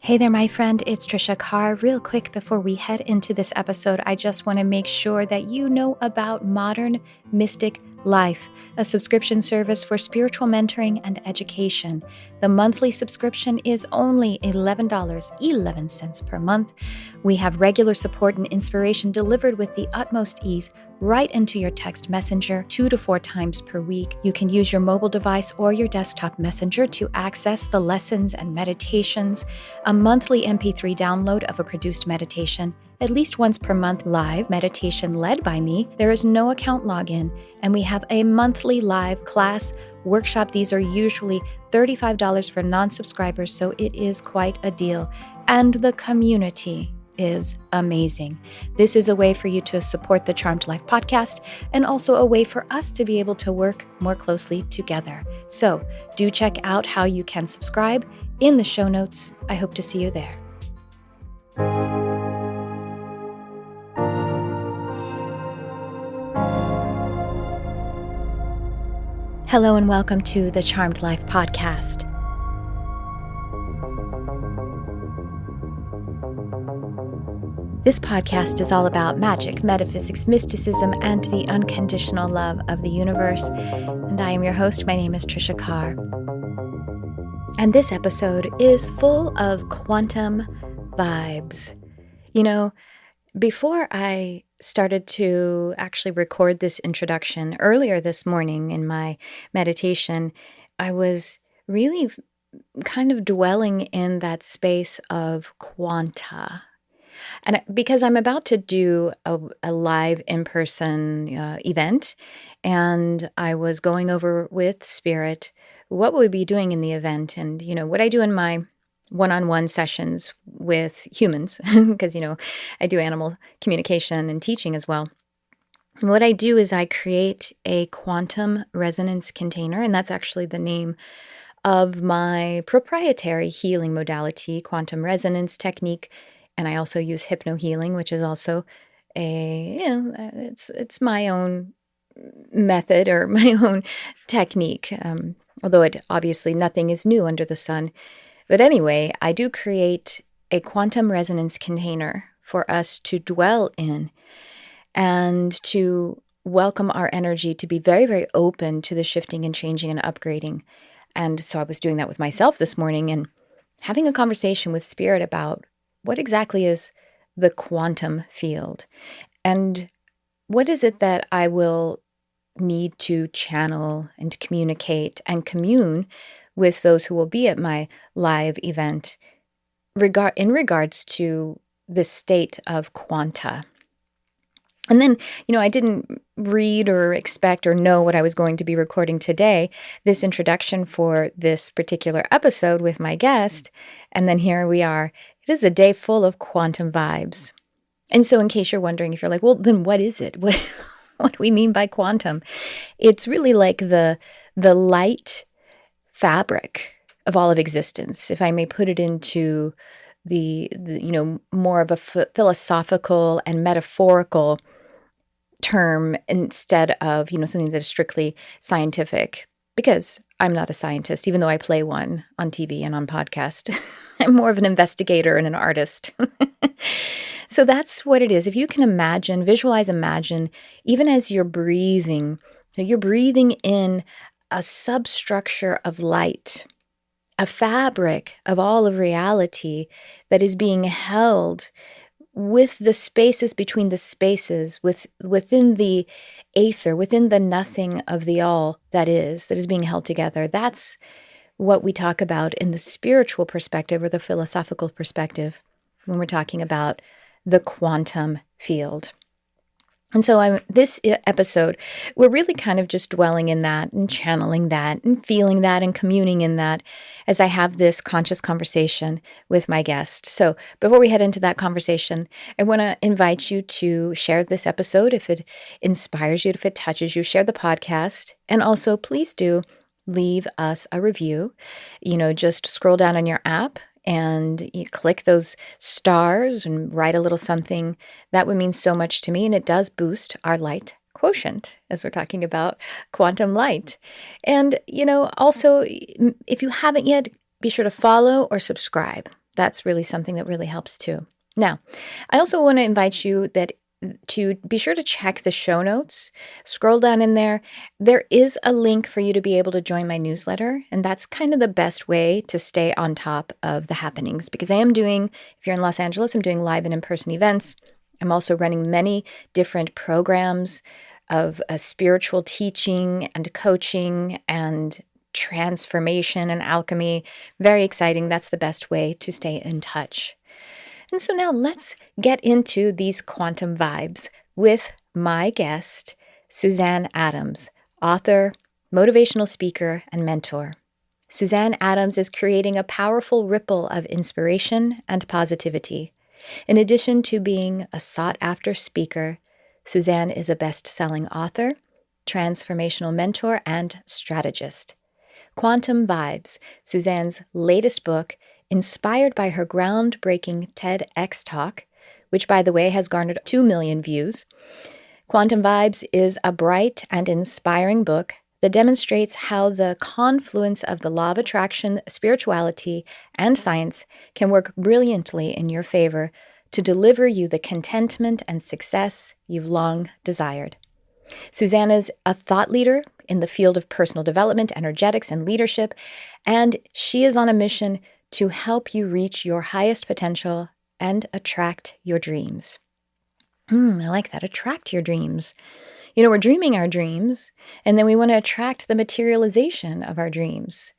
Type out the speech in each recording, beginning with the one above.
Hey there, my friend. It's Tricia Carr. Real quick before we head into this episode, I just want to make sure that you know about Modern Mystic Life, a subscription service for spiritual mentoring and education. The monthly subscription is only $11.11 per month. We have regular support and inspiration delivered with the utmost ease right into your text messenger 2 to 4 times per week. You can use your mobile device or your desktop messenger to access the lessons and meditations, a monthly MP3 download of a produced meditation, at least once per month live meditation led by me. There is no account login, and we have a monthly live class workshop. These are usually $35 for non-subscribers, so it is quite a deal. And the community is amazing. This is a way for you to support the Charmed Life podcast and also a way for us to be able to work more closely together. So do check out how you can subscribe in the show notes. I hope to see you there. Hello and welcome to the Charmed Life podcast. This podcast is all about magic, metaphysics, mysticism, and the unconditional love of the universe. And I am your host. My name is Tricia Carr. And this episode is full of quantum vibes. You know, before I started to actually record this introduction earlier this morning in my meditation, I was really kind of dwelling in that space of quanta. And because I'm about to do a live in-person event, and I was going over with Spirit what we'll be doing in the event, and what I do in my one-on-one sessions with humans, because I do animal communication and teaching as well. And what I do is I create a quantum resonance container, and that's actually the name of my proprietary healing modality, quantum resonance technique. And I also use hypnohealing, which is also it's my own method or my own technique. Although obviously nothing is new under the sun. But anyway, I do create a quantum resonance container for us to dwell in and to welcome our energy to be very, very open to the shifting and changing and upgrading. And so I was doing that with myself this morning and having a conversation with Spirit about what exactly is the quantum field? And what is it that I will need to channel and communicate and commune with those who will be at my live event in regards to the state of quanta? And then, I didn't read or expect or know what I was going to be recording today, this introduction for this particular episode with my guest. And then here we are. It is a day full of quantum vibes. And so in case you're wondering, if you're like, well, then what is it? What do we mean by quantum? It's really like the light fabric of all of existence, if I may put it into the more of a philosophical and metaphorical term instead of, something that is strictly scientific, because I'm not a scientist, even though I play one on TV and on podcast. I'm more of an investigator and an artist. So that's what it is. If you can imagine, even as you're breathing in a substructure of light, a fabric of all of reality that is being held with the spaces between the spaces, within the aether, within the nothing of the all that is being held together. That's what we talk about in the spiritual perspective or the philosophical perspective when we're talking about the quantum field. And so this episode, we're really kind of just dwelling in that and channeling that and feeling that and communing in that as I have this conscious conversation with my guest. So before we head into that conversation, I want to invite you to share this episode if it inspires you, if it touches you, share the podcast. And also please do leave us a review. Just scroll down on your app and you click those stars and write a little something. That would mean so much to me, and it does boost our light quotient as we're talking about quantum light. And, also, if you haven't yet, be sure to follow or subscribe. That's really something that really helps too. Now, I also want to invite you to be sure to check the show notes. Scroll down in there. There is a link for you to be able to join my newsletter, and that's kind of the best way to stay on top of the happenings, because I am doing, if you're in Los Angeles, I'm doing live and in-person events. I'm also running many different programs of spiritual teaching and coaching and transformation and alchemy. Very exciting. That's the best way to stay in touch. And so now let's get into these quantum vibes with my guest, Suzanne Adams, author, motivational speaker, and mentor. Suzanne Adams is creating a powerful ripple of inspiration and positivity. In addition to being a sought-after speaker, Suzanne is a best-selling author, transformational mentor, and strategist. Quantum Vibes, Suzanne's latest book, inspired by her groundbreaking Tedx Talk, which, by the way, has garnered 2 million views. Quantum Vibes is a bright and inspiring book that demonstrates how the confluence of the law of attraction, spirituality, and science can work brilliantly in your favor to deliver you the contentment and success you've long desired. Suzanne is a thought leader in the field of personal development, energetics, and leadership, and she is on a mission to help you reach your highest potential and attract your dreams. I like that. Attract your dreams. You know, we're dreaming our dreams, and then we want to attract the materialization of our dreams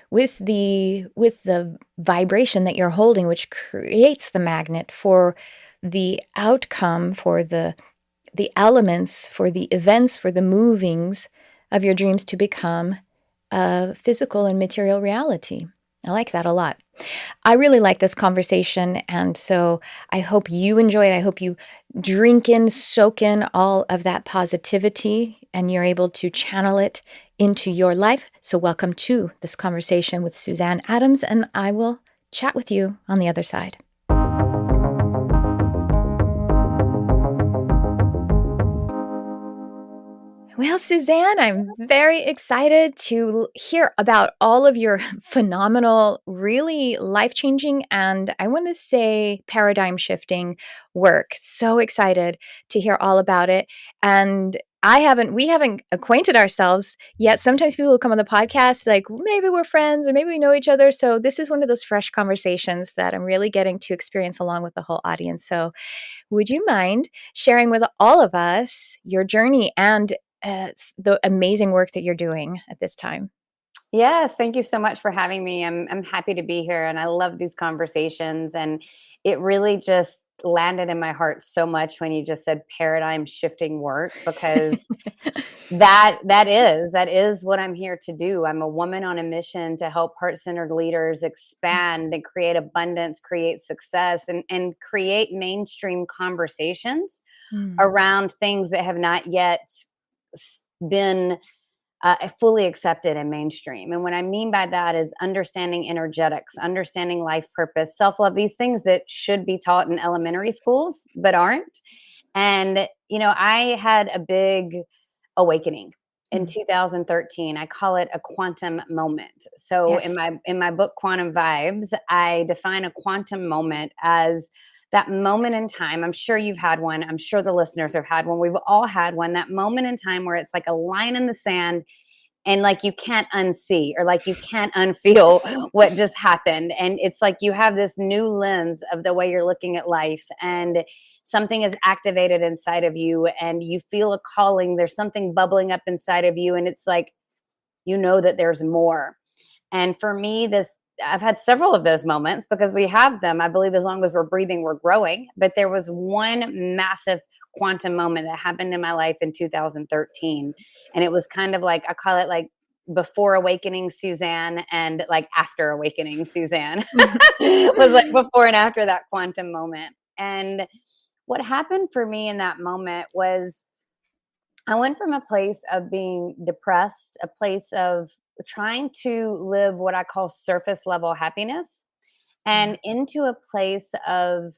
with the vibration that you're holding, which creates the magnet for the outcome, for the elements, for the events, for the movings of your dreams to become a physical and material reality. I like that a lot. I really like this conversation, and so I hope you enjoy it. I hope you drink in, soak in all of that positivity, and you're able to channel it into your life. So welcome to this conversation with Suzanne Adams, and I will chat with you on the other side. Well, Suzanne, I'm very excited to hear about all of your phenomenal, really life-changing, and I want to say paradigm-shifting work. So excited to hear all about it. And we haven't acquainted ourselves yet. Sometimes people will come on the podcast like, maybe we're friends or maybe we know each other. So this is one of those fresh conversations that I'm really getting to experience along with the whole audience. So would you mind sharing with all of us your journey and the amazing work that you're doing at this time? Yes, thank you so much for having me. I'm happy to be here, and I love these conversations. And it really just landed in my heart so much when you just said paradigm shifting work, because that is what I'm here to do. I'm a woman on a mission to help heart-centered leaders expand and create abundance, create success, and create mainstream conversations around things that have not yet been fully accepted in mainstream. And what I mean by that is understanding energetics, understanding life purpose, self-love, these things that should be taught in elementary schools, but aren't. And, I had a big awakening in 2013. I call it a quantum moment. So Yes. in my book, Quantum Vibes, I define a quantum moment as that moment in time. I'm sure you've had one. I'm sure the listeners have had one. We've all had one. That moment in time where it's like a line in the sand and like you can't unsee or like you can't unfeel what just happened. And it's like you have this new lens of the way you're looking at life, and something is activated inside of you and you feel a calling. There's something bubbling up inside of you, and it's like, that there's more. And for me, I've had several of those moments because we have them. I believe as long as we're breathing, we're growing. But there was one massive quantum moment that happened in my life in 2013. And it was kind of like, I call it like before awakening Suzanne and like after awakening Suzanne. It was like before and after that quantum moment. And what happened for me in that moment was I went from a place of being depressed, a place of trying to live what I call surface level happiness, Yeah. and into a place of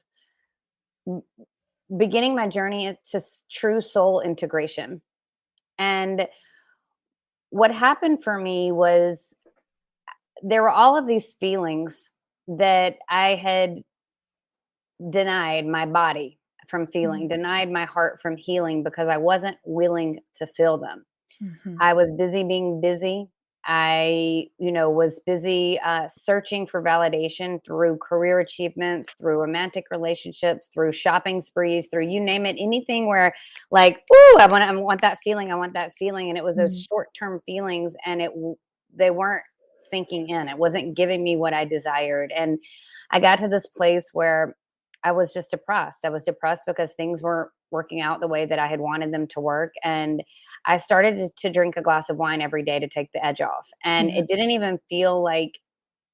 beginning my journey to true soul integration. And what happened for me was there were all of these feelings that I had denied my body from feeling, Mm. denied my heart from healing because I wasn't willing to feel them. Mhm. I was busy being busy. I, was busy searching for validation through career achievements, through romantic relationships, through shopping sprees, through you name it, anything where like, ooh, I want that feeling. I want that feeling. And it was those Mm. short-term feelings and they weren't sinking in. It wasn't giving me what I desired. And I got to this place where I was just depressed. I was depressed because things weren't working out the way that I had wanted them to work. And I started to drink a glass of wine every day to take the edge off. And Yeah. it didn't even feel like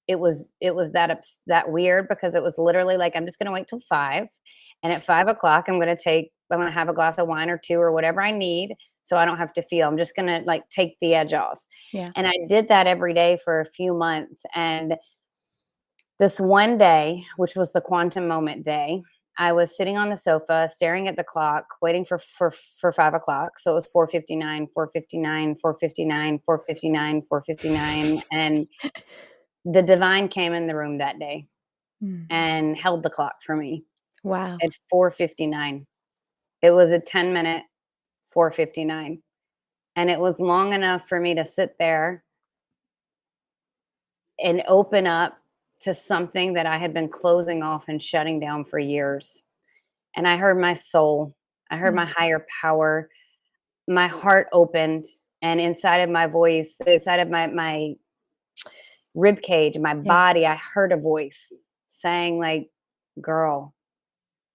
it was that weird because it was literally like, I'm just going to wait till 5. And at 5 o'clock, I'm going to have a glass of wine or two or whatever I need. So I don't have to feel, I'm just going to like take the edge off. Yeah. And I did that every day for a few months. And this one day, which was the quantum moment day, I was sitting on the sofa, staring at the clock, waiting for 5 o'clock. So it was 4:59, 4:59, 4:59, 4:59, 4:59, and the divine came in the room that day Mm. and held the clock for me Wow. at 4:59. It was a 10-minute 4:59, and it was long enough for me to sit there and open up to something that I had been closing off and shutting down for years. And I heard my soul, I heard Mm. my higher power, my heart opened, and inside of my voice, inside of my rib cage, my Yeah. body, I heard a voice saying like, "Girl,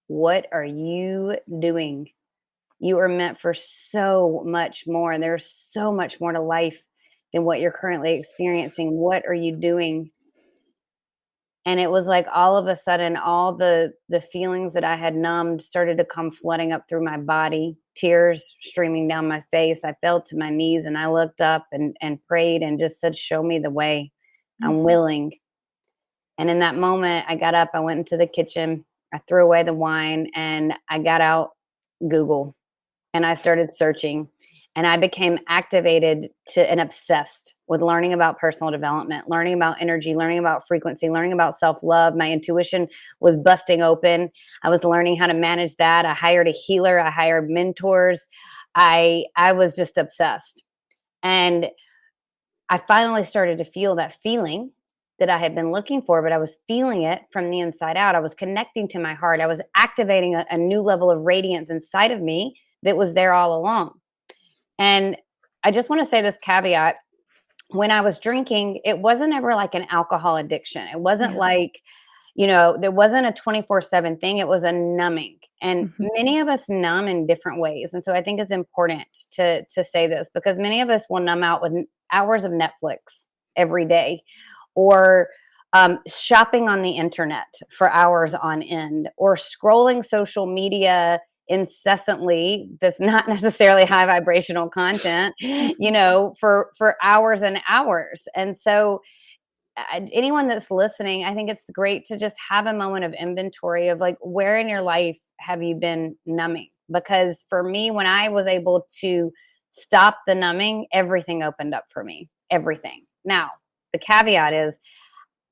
what are you doing? You are meant for so much more. And there's so much more to life than what you're currently experiencing. What are you doing?" And it was like all of a sudden, all the feelings that I had numbed started to come flooding up through my body, tears streaming down my face. I fell to my knees and I looked up and prayed and just said, "Show me the way. I'm Mhm. willing." And in that moment, I got up, I went into the kitchen, I threw away the wine, and I got out Google and I started searching. And I became activated to and obsessed with learning about personal development, learning about energy, learning about frequency, learning about self love. My intuition was busting open. I was learning how to manage that. I hired a healer, I hired mentors. I was just obsessed. And I finally started to feel that feeling that I had been looking for, but I was feeling it from the inside out. I was connecting to my heart. I was activating a new level of radiance inside of me that was there all along. And I just want to say this caveat. When I was drinking, it wasn't ever like an alcohol addiction. It wasn't Yeah. like, there wasn't a 24/7 thing. It was a numbing. And Mhm. many of us numb in different ways. And so I think it's important to say this because many of us will numb out with hours of Netflix every day or shopping on the internet for hours on end or scrolling social media incessantly that's not necessarily high vibrational content for hours and hours. And so anyone that's listening, I think it's great to just have a moment of inventory of like, where in your life have you been numbing? Because for me, when I was able to stop the numbing, everything opened up for me, everything. Now, the caveat is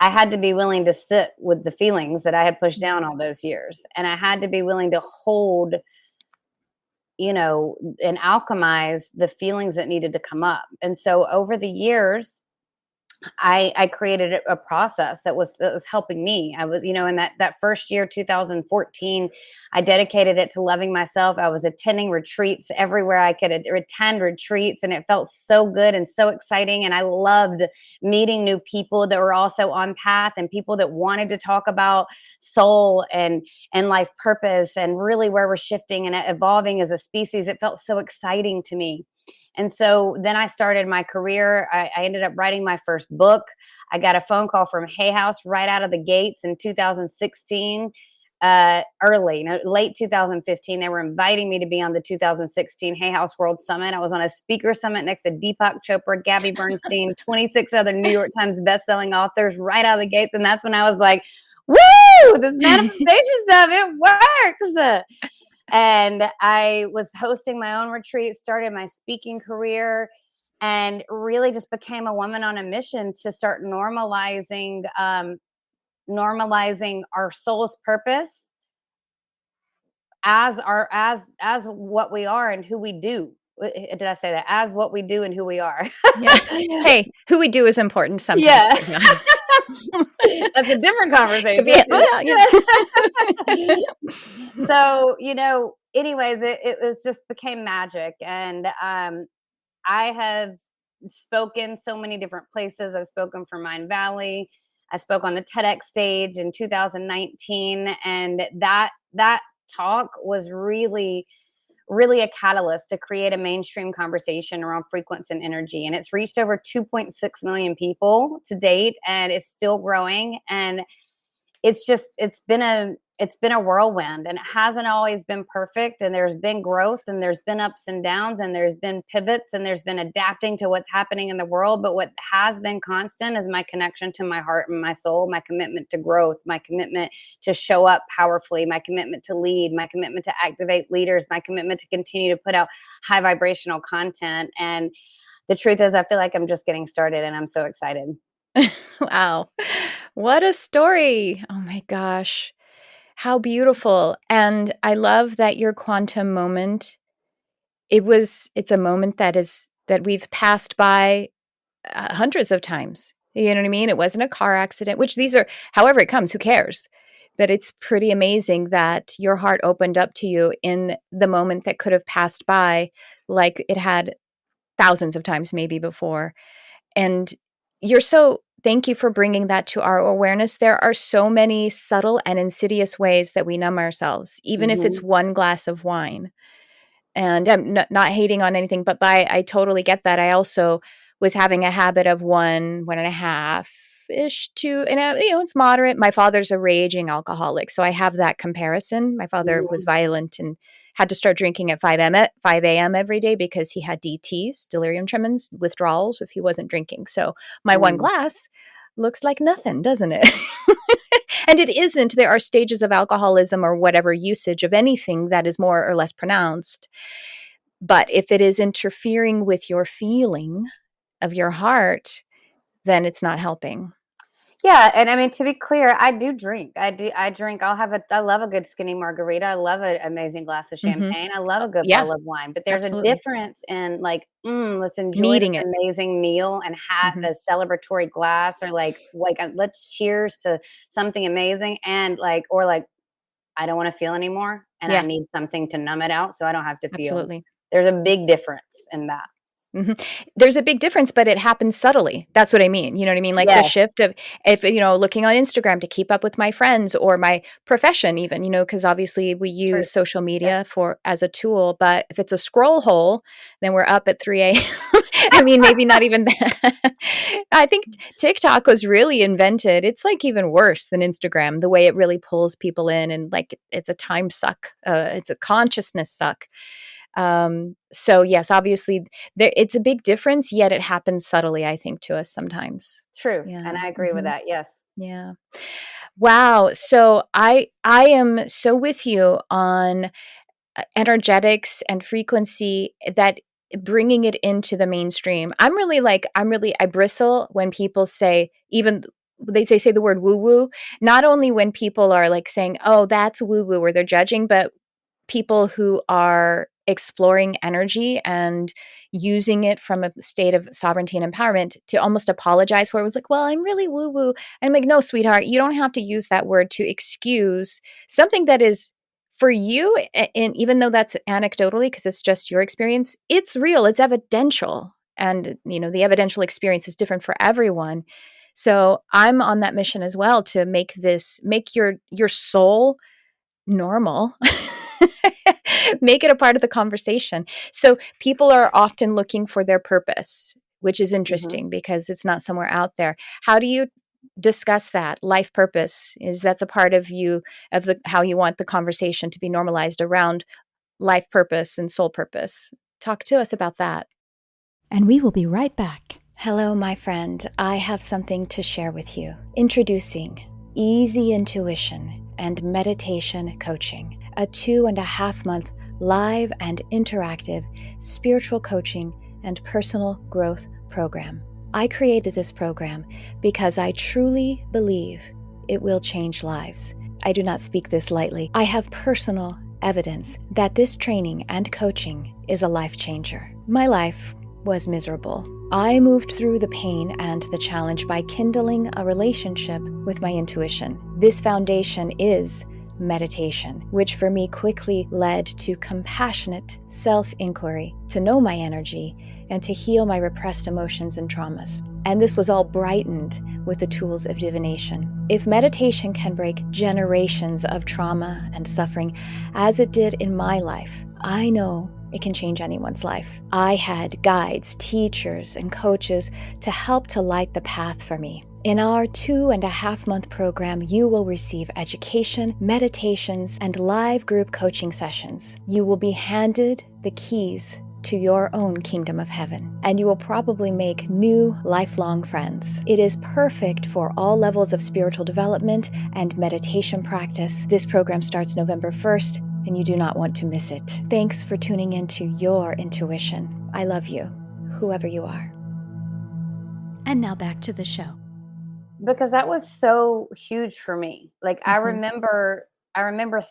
I had to be willing to sit with the feelings that I had pushed Yeah. down all those years. And I had to be willing to hold, and alchemize the feelings that needed to come up. And so over the years, I created a process that was helping me. I was, in that first year, 2014, I dedicated it to loving myself. I was attending retreats everywhere I could attend retreats, and it felt so good and so exciting. And I loved meeting new people that were also on path and people that wanted to talk about soul and life purpose and really where we're shifting and evolving as a species. It felt so exciting to me. And so then I started my career. I ended up writing my first book. I got a phone call from Hay House right out of the gates in 2016, late 2015. They were inviting me to be on the 2016 Hay House World Summit. I was on a speaker summit next to Deepak Chopra, Gabby Bernstein, 26 other New York Times bestselling authors right out of the gates. And that's when I was like, woo, this manifestation stuff, it works. And I was hosting my own retreat, started my speaking career, and really just became a woman on a mission to start normalizing normalizing our soul's purpose as what we are and who we do. Did I say that? As what we do and who we are. Yeah. Hey, who we do is important sometimes. Yeah. That's a different conversation. Yeah, well, yeah. So, anyways, it was just became magic. And I have spoken so many different places. I've spoken for Mind Valley. I spoke on the Tedx stage in 2019. And that talk was really a catalyst to create a mainstream conversation around frequency and energy. And it's reached over 2.6 million people to date, and it's still growing. And it's been a whirlwind, and it hasn't always been perfect. And there's been growth, and there's been ups and downs, and there's been pivots, and there's been adapting to what's happening in the world. But what has been constant is my connection to my heart and my soul, my commitment to growth, my commitment to show up powerfully, my commitment to lead, my commitment to activate leaders, my commitment to continue to put out high vibrational content. And the truth is, I feel like I'm just getting started, and I'm so excited. Wow. What a story. Oh my gosh. How beautiful. And I love that your quantum moment, it's a moment that we've passed by hundreds of times. You know what I mean? It wasn't a car accident, which these are, however it comes, who cares? But it's pretty amazing that your heart opened up to you in the moment that could have passed by like it had thousands of times maybe before. And thank you for bringing that to our awareness. There are so many subtle and insidious ways that we numb ourselves, even if it's one glass of wine. And I'm not hating on anything, but I totally get that. I also was having a habit of one and a half ish to, and it's moderate. My father's a raging alcoholic, so I have that comparison. My father was violent and had to start drinking at 5 a.m. every day because he had DTs, delirium tremens, withdrawals if he wasn't drinking. So my one glass looks like nothing, doesn't it? And it isn't. There are stages of alcoholism or whatever usage of anything that is more or less pronounced. But if it is interfering with your feeling of your heart, then it's not helping. Yeah. And I mean, to be clear, I do drink. I drink. I love a good skinny margarita. I love an amazing glass of champagne. I love a good bottle of wine, but there's a difference in like, let's enjoy this amazing meal and have a celebratory glass, or like, let's cheers to something amazing. And or I don't want to feel anymore, and I need something to numb it out so I don't have to feel. Absolutely. There's a big difference in that. There's a big difference, but it happens subtly. That's what I mean. You know what I mean? Like the shift of, if, looking on Instagram to keep up with my friends or my profession even, because obviously we use social media as a tool, but if it's a scroll hole, then we're up at 3 a.m. I mean, maybe not even that. I think TikTok was really invented. It's like even worse than Instagram, the way it really pulls people in, and like it's a time suck. It's a consciousness suck. So yes, obviously it's a big difference, yet it happens subtly, I think, to us sometimes. True. Yeah. And I agree with that. Yes. Yeah. Wow. So I am so with you on energetics and frequency, that bringing it into the mainstream. I bristle when people say, even they say the word woo woo, not only when people are like saying, oh, that's woo woo, or they're judging, but people who are exploring energy and using it from a state of sovereignty and empowerment to almost apologize for it. Was like, well, I'm really woo woo. I'm like, no, sweetheart, you don't have to use that word to excuse something that is for you. And even though that's anecdotally, because it's just your experience, it's real, it's evidential. And, the evidential experience is different for everyone. So I'm on that mission as well to make your soul normal. Make it a part of the conversation. So people are often looking for their purpose, which is interesting because it's not somewhere out there. How do you discuss that? Life purpose, that's a part of you, how you want the conversation to be normalized around life purpose and soul purpose. Talk to us about that. And we will be right back. Hello, my friend. I have something to share with you. Introducing Easy Intuition and Meditation Coaching, a 2.5-month live and interactive spiritual coaching and personal growth program. I created this program because I truly believe it will change lives. I do not speak this lightly. I have personal evidence that this training and coaching is a life changer. My life was miserable. I moved through the pain and the challenge by kindling a relationship with my intuition. This foundation is meditation, which for me quickly led to compassionate self-inquiry, to know my energy, and to heal my repressed emotions and traumas. And this was all brightened with the tools of divination. If meditation can break generations of trauma and suffering, as it did in my life, I know it can change anyone's life. I had guides, teachers, and coaches to help to light the path for me. In our 2.5-month program, you will receive education, meditations, and live group coaching sessions. You will be handed the keys to your own kingdom of heaven, and you will probably make new lifelong friends. It is perfect for all levels of spiritual development and meditation practice. This program starts November 1st, and you do not want to miss it. Thanks for tuning into your intuition. I love you, whoever you are. And now back to the show. Because that was so huge for me. Like, I remember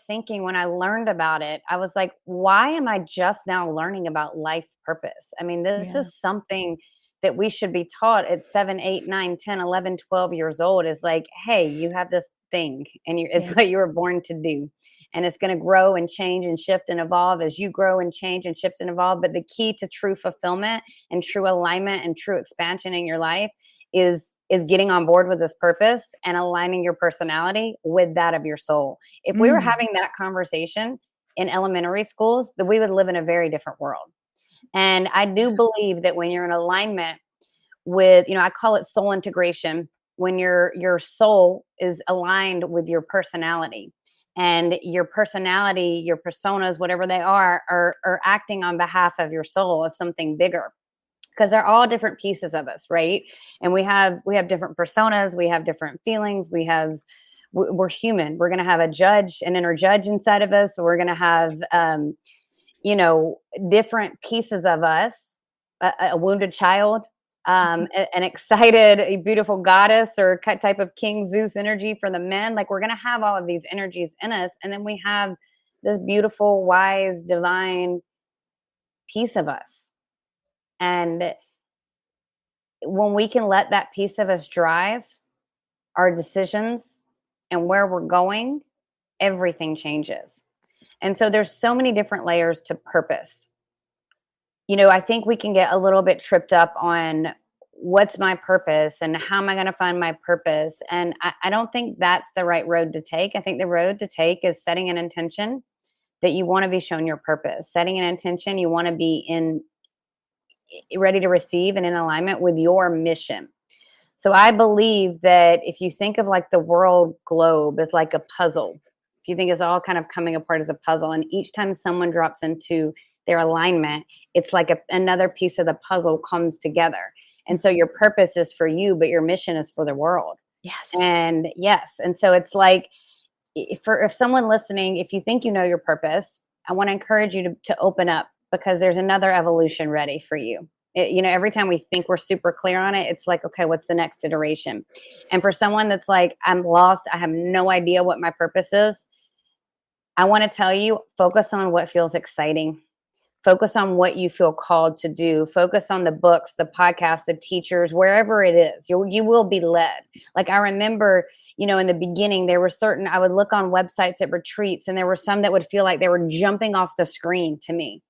thinking when I learned about it, I was like, why am I just now learning about life purpose? I mean, this is something that we should be taught at 7, 8, 9, 10, 11, 12 years old, is like, hey, you have this thing and it's what you were born to do. And it's going to grow and change and shift and evolve as you grow and change and shift and evolve. But the key to true fulfillment and true alignment and true expansion in your life is getting on board with this purpose and aligning your personality with that of your soul. If we were having that conversation in elementary schools, then we would live in a very different world. And I do believe that when you're in alignment with, I call it soul integration, when your soul is aligned with your personality, and your personality, your personas, whatever they are acting on behalf of your soul, of something bigger. Because they're all different pieces of us, right? And we have different personas, we have different feelings, we're human. We're going to have an inner judge inside of us. We're going to have, different pieces of us, a wounded child, an excited, a beautiful goddess, or type of King Zeus energy for the men. Like, we're going to have all of these energies in us. And then we have this beautiful, wise, divine piece of us. And when we can let that piece of us drive our decisions and where we're going, everything changes. And so there's so many different layers to purpose. I think we can get a little bit tripped up on what's my purpose and how am I going to find my purpose. And I don't think that's the right road to take. I think the road to take is setting an intention that you want to be shown your purpose, setting an intention you want to be ready to receive and in alignment with your mission. So I believe that if you think of like the world globe as like a puzzle, if you think it's all kind of coming apart as a puzzle, and each time someone drops into their alignment, it's like another piece of the puzzle comes together. And so your purpose is for you, but your mission is for the world. Yes. And so it's like, if someone listening, if you think you know your purpose, I want to encourage you to open up, because there's another evolution ready for you. Every time we think we're super clear on it, it's like, okay, what's the next iteration? And for someone that's like, I'm lost, I have no idea what my purpose is, I want to tell you, focus on what feels exciting. Focus on what you feel called to do. Focus on the books, the podcasts, the teachers, wherever it is. You will be led. Like, I remember, in the beginning, I would look on websites at retreats, and there were some that would feel like they were jumping off the screen to me.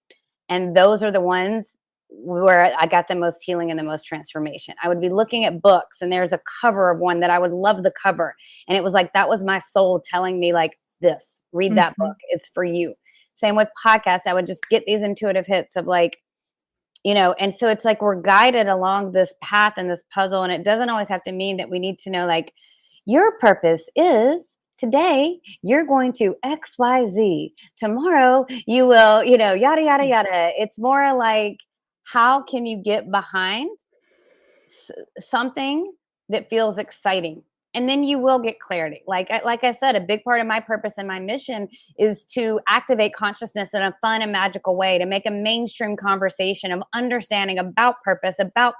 And those are the ones where I got the most healing and the most transformation. I would be looking at books, and there's a cover of one that I would love the cover. And it was like, that was my soul telling me, like, this, read that book. It's for you. Same with podcasts. I would just get these intuitive hits of like, and so it's like we're guided along this path and this puzzle. And it doesn't always have to mean that we need to know, like, your purpose is today you're going to X, Y, Z. Tomorrow you will, yada, yada, yada. It's more like, how can you get behind something that feels exciting? And then you will get clarity. Like I said, a big part of my purpose and my mission is to activate consciousness in a fun and magical way, to make a mainstream conversation of understanding about purpose, about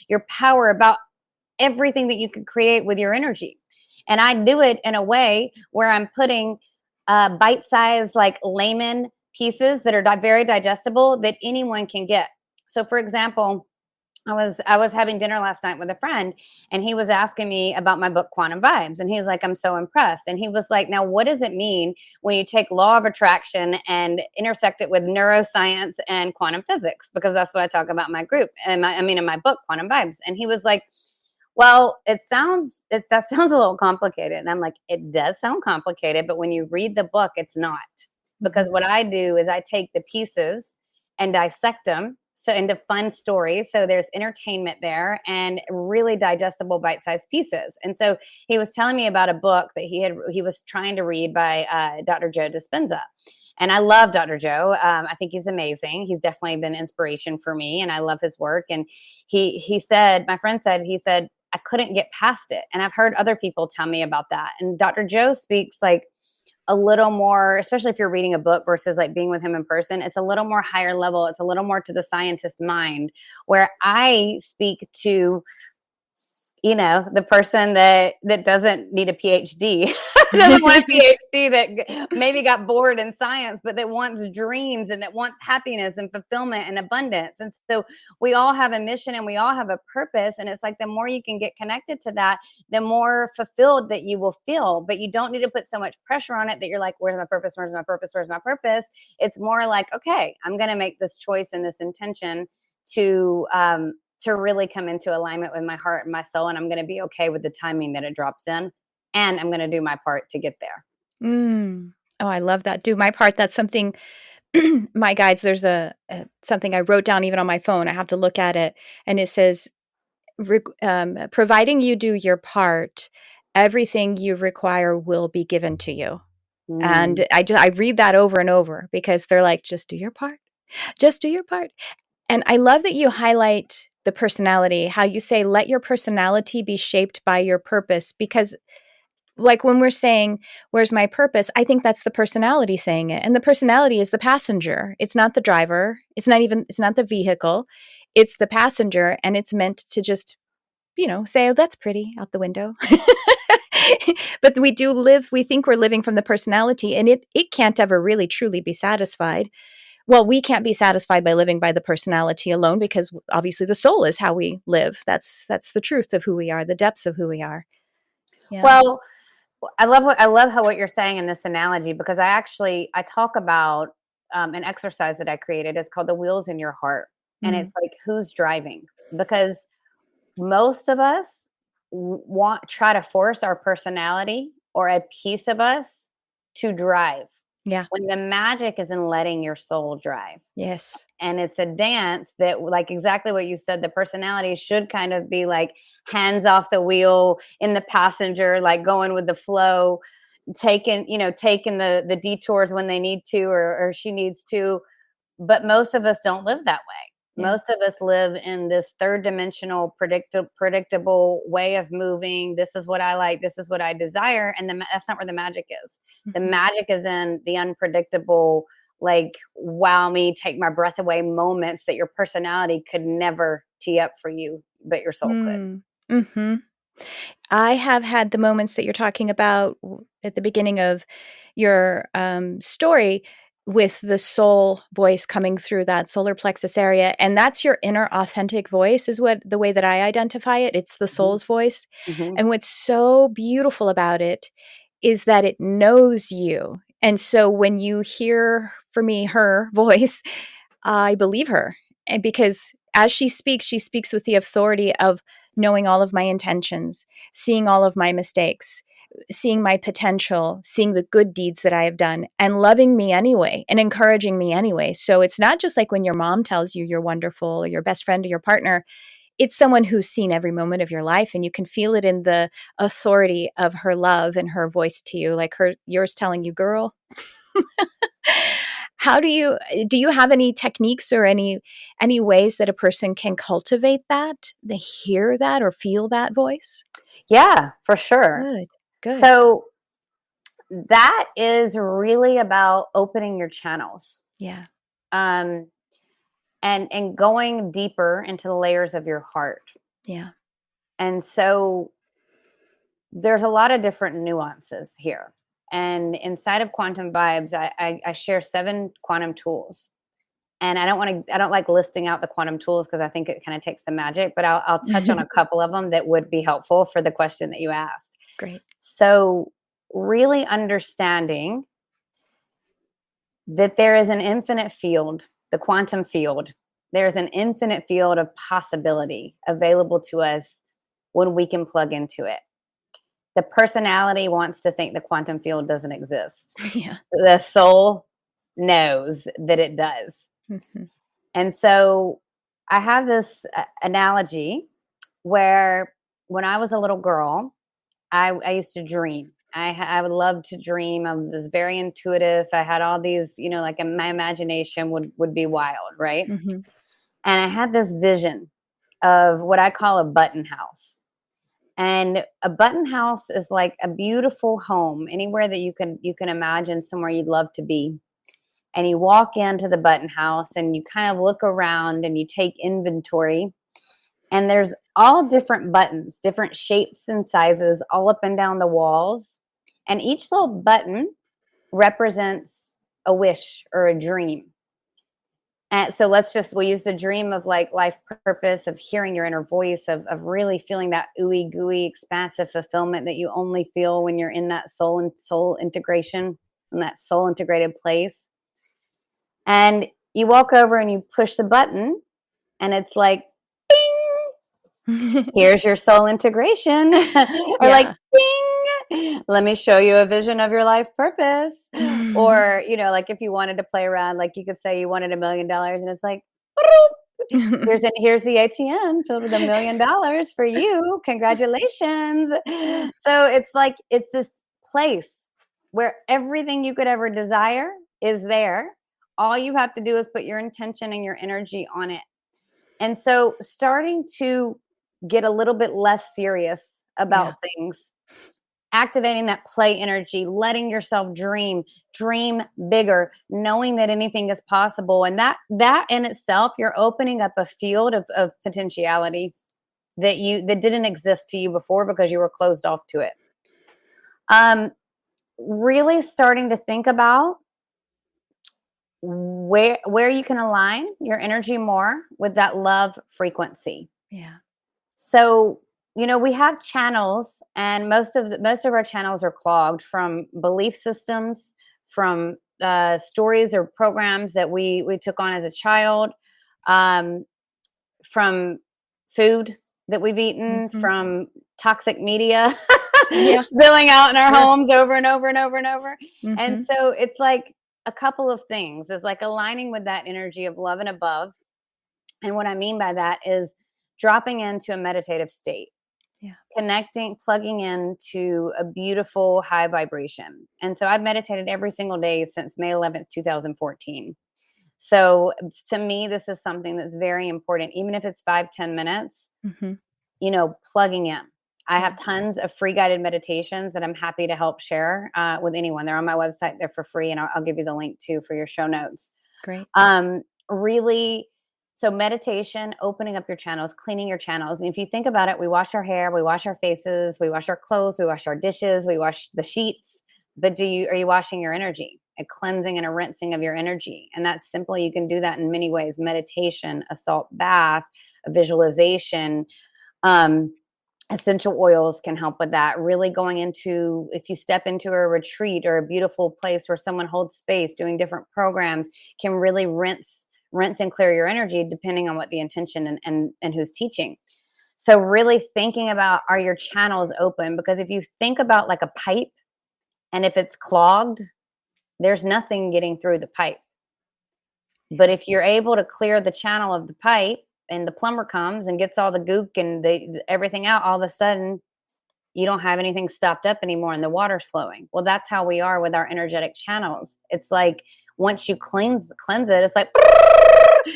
your power, about everything that you can create with your energy. And I do it in a way where I'm putting bite-sized, like layman pieces that are very digestible that anyone can get. So for example, I was having dinner last night with a friend, and he was asking me about my book Quantum Vibes, and he's like, I'm so impressed. And he was like, now what does it mean when you take law of attraction and intersect it with neuroscience and quantum physics? Because that's what I talk about in my group, and in my book Quantum Vibes. And he was like, well, that sounds a little complicated. And I'm like, it does sound complicated, but when you read the book, it's not. Because what I do is I take the pieces and dissect them so into fun stories. So there's entertainment there and really digestible bite-sized pieces. And so he was telling me about a book that he was trying to read by Dr. Joe Dispenza. And I love Dr. Joe. I think he's amazing. He's definitely been inspiration for me, and I love his work. And he said, my friend said, I couldn't get past it. And I've heard other people tell me about that. And Dr. Joe speaks like a little more, especially if you're reading a book versus like being with him in person, it's a little more higher level. It's a little more to the scientist mind, where I speak to, the person that doesn't need a PhD, doesn't want a PhD, that maybe got bored in science, but that wants dreams and that wants happiness and fulfillment and abundance. And so we all have a mission and we all have a purpose. And it's like, the more you can get connected to that, the more fulfilled that you will feel. But you don't need to put so much pressure on it that you're like, where's my purpose? Where's my purpose? Where's my purpose? It's more like, okay, I'm going to make this choice and this intention to really come into alignment with my heart and my soul. And I'm going to be okay with the timing that it drops in. And I'm going to do my part to get there. Oh, I love that. Do my part. That's something, my guides, there's something I wrote down even on my phone. I have to look at it. And it says, providing you do your part, everything you require will be given to you. And I read that over and over because they're like, just do your part. Just do your part. And I love that you highlight the personality, how you say, let your personality be shaped by your purpose. Because like when we're saying, where's my purpose? I think that's the personality saying it. And the personality is the passenger. It's not the driver. It's not the vehicle. It's the passenger. And it's meant to just, say, oh, that's pretty out the window. But we think we're living from the personality, and it can't ever really truly be satisfied. Well, we can't be satisfied by living by the personality alone, because obviously the soul is how we live. That's the truth of who we are, the depths of who we are. Yeah. Well, I love how what you're saying in this analogy, because I talk about an exercise that I created. It's called the wheels in your heart. And it's like, who's driving? Because most of us try to force our personality or a piece of us to drive. Yeah. When the magic is in letting your soul drive. Yes. And it's a dance that, like exactly what you said, the personality should kind of be like hands off the wheel in the passenger, like going with the flow, taking the detours when they need to, or she needs to. But most of us don't live that way. Yeah. Most of us live in this third dimensional, predictable way of moving. This is what I like. This is what I desire. And that's not where the magic is. The magic is in the unpredictable, like, wow me, take my breath away moments that your personality could never tee up for you, but your soul could. Mm-hmm. I have had the moments that you're talking about at the beginning of your story, with the soul voice coming through that solar plexus area. And that's your inner authentic voice, is what the way that I identify it. It's the soul's voice. And what's so beautiful about it is that it knows you. And so when you hear, for me, her voice, I believe her. And because as she speaks with the authority of knowing all of my intentions, seeing all of my mistakes, seeing my potential, seeing the good deeds that I have done, and loving me anyway, and encouraging me anyway. So it's not just like when your mom tells you you're wonderful, or your best friend or your partner. It's someone who's seen every moment of your life, and you can feel it in the authority of her love and her voice to you, like yours telling you, girl. How do you have any techniques or any ways that a person can cultivate that? They hear that or feel that voice? Yeah, for sure. Good. So that is really about opening your channels. Yeah. And going deeper into the layers of your heart. Yeah. And so there's a lot of different nuances here. And inside of Quantum Vibes, I share 7 quantum tools. And I don't like listing out the quantum tools because I think it kind of takes the magic, but I'll touch on a couple of them that would be helpful for the question that you asked. Great. So really understanding that there is an infinite field, the quantum field. There's an infinite field of possibility available to us when we can plug into it. The personality wants to think the quantum field doesn't exist. Yeah. The soul knows that it does. Mm-hmm. And so I have this analogy where when I was a little girl, I used to dream. I would love to dream. I was very intuitive. I had all these, like my imagination would be wild, right? Mm-hmm. And I had this vision of what I call a button house. And a button house is like a beautiful home, anywhere that you can imagine somewhere you'd love to be. And you walk into the button house and you kind of look around and you take inventory. And there's all different buttons, different shapes and sizes, all up and down the walls. And each little button represents a wish or a dream. And so we'll use the dream of like life purpose, of hearing your inner voice, of really feeling that ooey gooey expansive fulfillment that you only feel when you're in that soul integration, in that soul integrated place. And you walk over and you push the button and it's like, bing, here's your soul integration. Or like, bing, let me show you a vision of your life purpose. Or, like if you wanted to play around, like you could say you wanted $1 million and it's like, here's the ATM filled with $1 million for you. Congratulations. So it's like, it's this place where everything you could ever desire is there. All you have to do is put your intention and your energy on it. And so starting to get a little bit less serious about things, activating that play energy, letting yourself dream bigger, knowing that anything is possible. And that in itself, you're opening up a field of potentiality that didn't exist to you before because you were closed off to it. Really starting to think about where you can align your energy more with that love frequency. Yeah. So, we have channels, and most of our channels are clogged from belief systems, from stories or programs that we took on as a child, from food that we've eaten, from toxic media spilling out in our homes over and over and over and over. And so it's like a couple of things. It's like aligning with that energy of love and above. And what I mean by that is dropping into a meditative state. Yeah. Connecting, plugging into a beautiful high vibration. And so I've meditated every single day since May 11th, 2014. So to me, this is something that's very important, even if it's 5-10 minutes, plugging in. I have tons of free guided meditations that I'm happy to help share with anyone. They're on my website. They're for free. And I'll give you the link too for your show notes. Great. Really. So meditation, opening up your channels, cleaning your channels. And if you think about it, we wash our hair, we wash our faces, we wash our clothes, we wash our dishes, we wash the sheets. But are you washing your energy? A cleansing and a rinsing of your energy. And that's simple. You can do that in many ways. Meditation, a salt bath, a visualization, essential oils can help with that. Really going into, if you step into a retreat or a beautiful place where someone holds space, doing different programs, can really rinse and clear your energy depending on what the intention and who's teaching. So really thinking about, are your channels open? Because if you think about like a pipe, and if it's clogged, there's nothing getting through the pipe. But if you're able to clear the channel of the pipe and the plumber comes and gets all the gook and everything out, all of a sudden you don't have anything stopped up anymore and the water's flowing. Well, that's how we are with our energetic channels. It's like once you cleanse it, it's like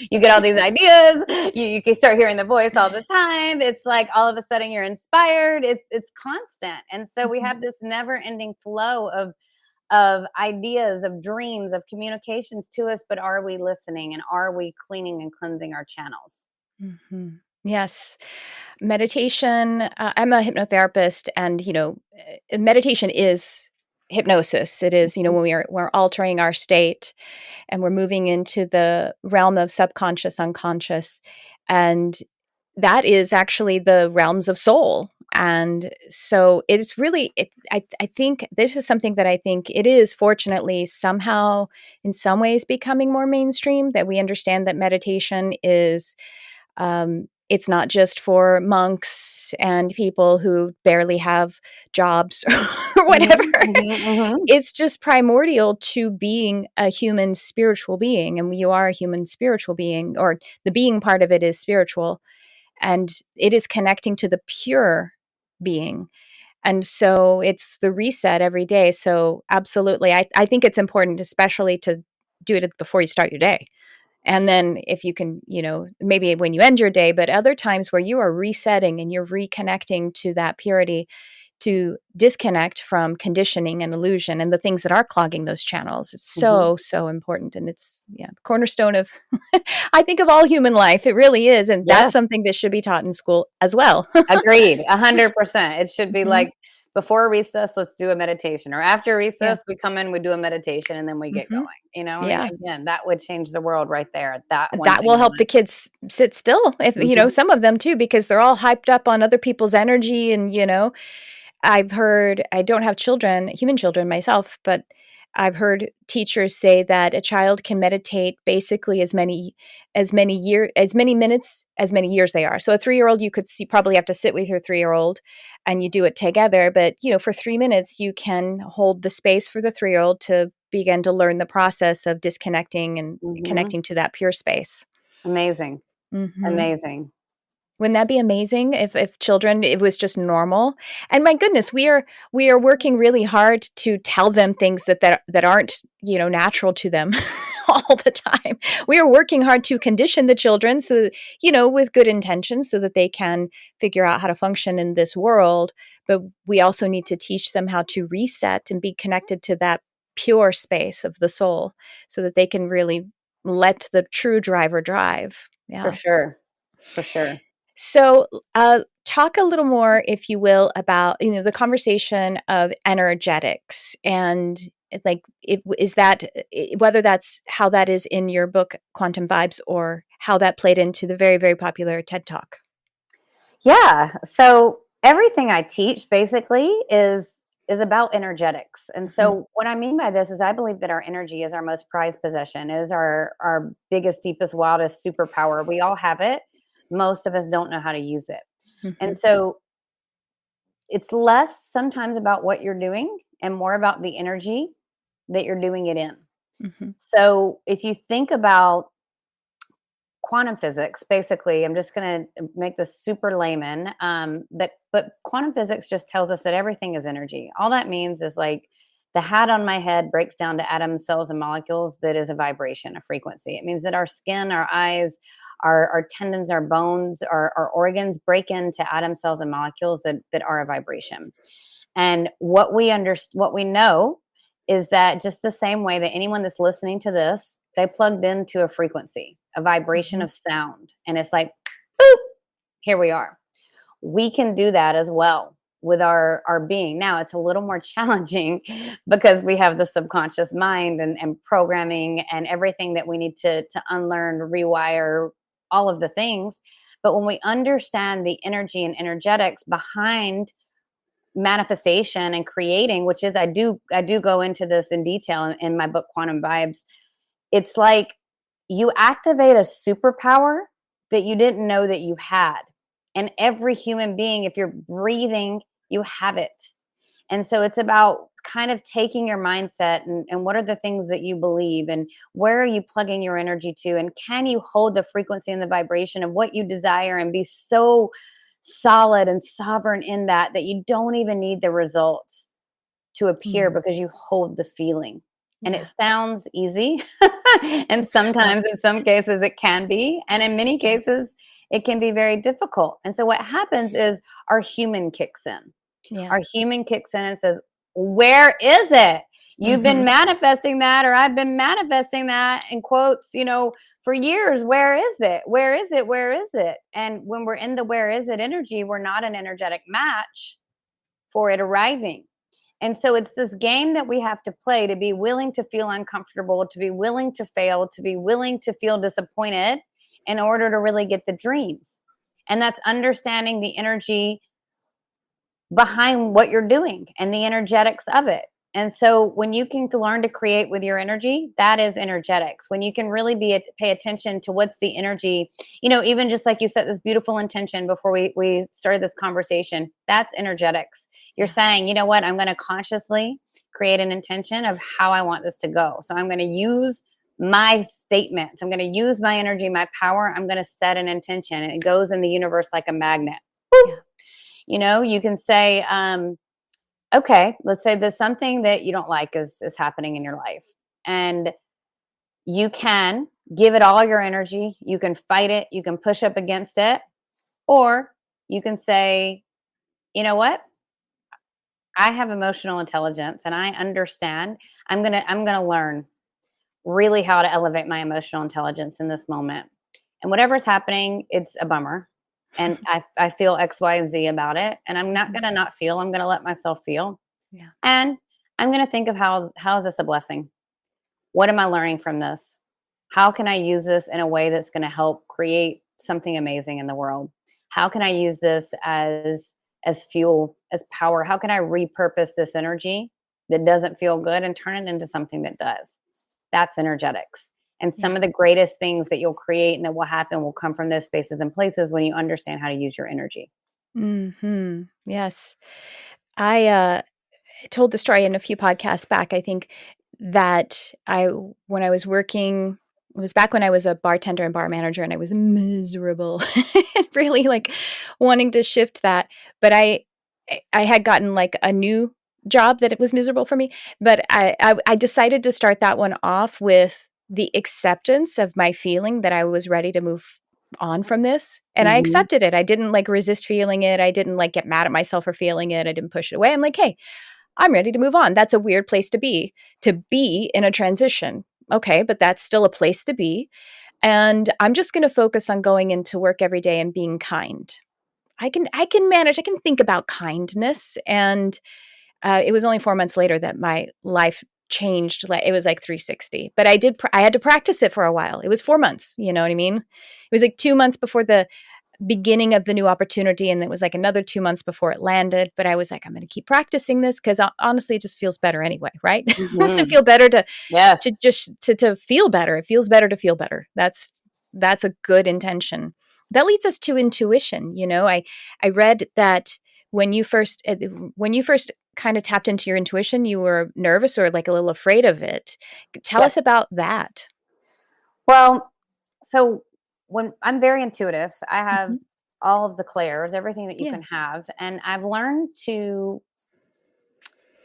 you get all these ideas. You can start hearing the voice all the time. It's like all of a sudden you're inspired. It's constant. And so we have this never-ending flow of ideas, of dreams, of communications to us. But are we listening, and are we cleaning and cleansing our channels? Yes. Meditation, I'm a hypnotherapist, and, meditation is hypnosis. It is, when we're altering our state and we're moving into the realm of subconscious, unconscious. And that is actually the realms of soul. And so it's really, I think this is something that I think it is fortunately somehow in some ways becoming more mainstream, that we understand that meditation is, it's not just for monks and people who barely have jobs or whatever. Mhm, mhm, mhm. It's just primordial to being a human spiritual being. And you are a human spiritual being, or the being part of it is spiritual. And it is connecting to the pure being. And so it's the reset every day. So, absolutely, I think it's important, especially to do it before you start your day. And then if you can, maybe when you end your day, but other times where you are resetting and you're reconnecting to that purity, to disconnect from conditioning and illusion and the things that are clogging those channels. It's Mhm. so, so important. And it's, yeah, the cornerstone of, I think, of all human life. It really is. And that's Yes. something that should be taught in school as well. Agreed, 100%. It should be Hmm. like before recess, let's do a meditation, or after Yeah. recess, we come in, we do a meditation, and then we get Hmm. going. And Yeah. again, that would change the world right there. That one That thing will help alone. the kids sit still, if, Mhm. some of them too, because they're all hyped up on other people's energy. And, I've heard, I don't have children, human children myself, but I've heard teachers say that a child can meditate basically as many minutes as many years they are. So a 3-year-old, you could see, probably have to sit with your 3-year-old and you do it together, but for 3 minutes you can hold the space for the 3-year-old to begin to learn the process of disconnecting and Mhm. connecting to that pure space. Amazing. Mhm. Amazing. Wouldn't that be amazing if children, it was just normal? And my goodness, we are working really hard to tell them things that aren't, natural to them all the time. We are working hard to condition the children so that, with good intentions, so that they can figure out how to function in this world. But we also need to teach them how to reset and be connected to that pure space of the soul, so that they can really let the true driver drive. For Yeah. sure. For sure. So, talk a little more, if you will, about the conversation of energetics, and like, is that, whether that's how that is in your book Quantum Vibes, or how that played into the very, very popular TED Talk. Yeah. So everything I teach basically is about energetics. And Hmm. so what I mean by this is I believe that our energy is our most prized possession. It is our biggest, deepest, wildest superpower. We all have it. Most of us don't know how to use it. Hmm. And so it's less sometimes about what you're doing and more about the energy that you're doing it in. Hmm. So if you think about quantum physics, basically, I'm just going to make this super layman, but quantum physics just tells us that everything is energy. All that means is like the hat on my head breaks down to atoms, cells, and molecules. That is a vibration, a frequency. It means that our skin, our eyes, our tendons, our bones, our organs break into atoms, cells, and molecules that are a vibration. And what we know is that just the same way that anyone that's listening to this, they plugged into a frequency, a vibration Hmm. of sound, and it's like, boop, here we are. We can do that as well with our being. Now it's a little more challenging because we have the subconscious mind and programming and everything that we need to unlearn, rewire, all of the things. But when we understand the energy and energetics behind manifestation and creating, which is I do go into this in detail in my book Quantum Vibes. It's like you activate a superpower that you didn't know that you had. And every human being, if you're breathing, you have it. And so it's about kind of taking your mindset and what are the things that you believe and where are you plugging your energy to? And can you hold the frequency and the vibration of what you desire and be so solid and sovereign in that you don't even need the results to appear Mm. because you hold the feeling. And it Yeah. sounds easy. And It's not. sometimes, in some cases, it can be. And in many Yeah. cases, it can be very difficult. And so, what happens is our human kicks in. Yeah. Our human kicks in and says, where is it? You've been Mm-hmm. manifesting that, or I've been manifesting that in quotes, for years. Where is it? Where is it? Where is it? And when we're in the where is it energy, we're not an energetic match for it arriving. And so it's this game that we have to play, to be willing to feel uncomfortable, to be willing to fail, to be willing to feel disappointed in order to really get the dreams. And that's understanding the energy behind what you're doing and the energetics of it. And so when you can learn to create with your energy, that is energetics. When you can really pay attention to what's the energy, even just like you set this beautiful intention before we started this conversation, that's energetics. You're saying, you know what, I'm going to consciously create an intention of how I want this to go. So I'm going to use my statements. I'm going to use my energy, my power. I'm going to set an intention, and it goes in the universe like a magnet. Yeah. You can say, okay, let's say there's something that you don't like is happening in your life, and you can give it all your energy. You can fight it. You can push up against it, or you can say, you know what? I have emotional intelligence and I understand. I'm going to learn really how to elevate my emotional intelligence in this moment. And whatever's happening, it's a bummer. And I feel X, Y, and Z about it. And I'm not going to not feel. I'm going to let myself feel. Yeah. And I'm going to think of how is this a blessing? What am I learning from this? How can I use this in a way that's going to help create something amazing in the world? How can I use this as fuel, as power? How can I repurpose this energy that doesn't feel good and turn it into something that does? That's energetics. And some of the greatest things that you'll create and that will happen will come from those spaces and places when you understand how to use your energy. Mm-hmm. Yes. I told the story in a few podcasts back, I think, that when I was working, it was back when I was a bartender and bar manager, and I was miserable and really like wanting to shift that. But I had gotten like a new job that it was miserable for me. But I decided to start that one off with the acceptance of my feeling that I was ready to move on from this. And I Mm-hmm. accepted it. I didn't like resist feeling it. I didn't like get mad at myself for feeling it. I didn't push it away. I'm like, hey, I'm ready to move on. That's a weird place to be in a transition. Okay, but that's still a place to be. And I'm just going to focus on going into work every day and being kind. I can manage. I can think about kindness. And it was only 4 months later that my life changed. Like it was like 360. But I had to practice it for a while. It was 4 months. You know what I mean? It was like 2 months before the beginning of the new opportunity, and it was like another 2 months before it landed. But I was like, I'm going to keep practicing this because honestly, it just feels better anyway, right? Doesn't it Mm-hmm. feel better Yes. to feel better? It feels better to feel better. That's a good intention. That leads us to intuition. I read that when you first kind of tapped into your intuition, you were nervous or like a little afraid of it. Tell Yes. us about that. Well, so when I'm very intuitive, I have Mm-hmm. all of the clairs, everything that you Yeah. can have. And I've learned to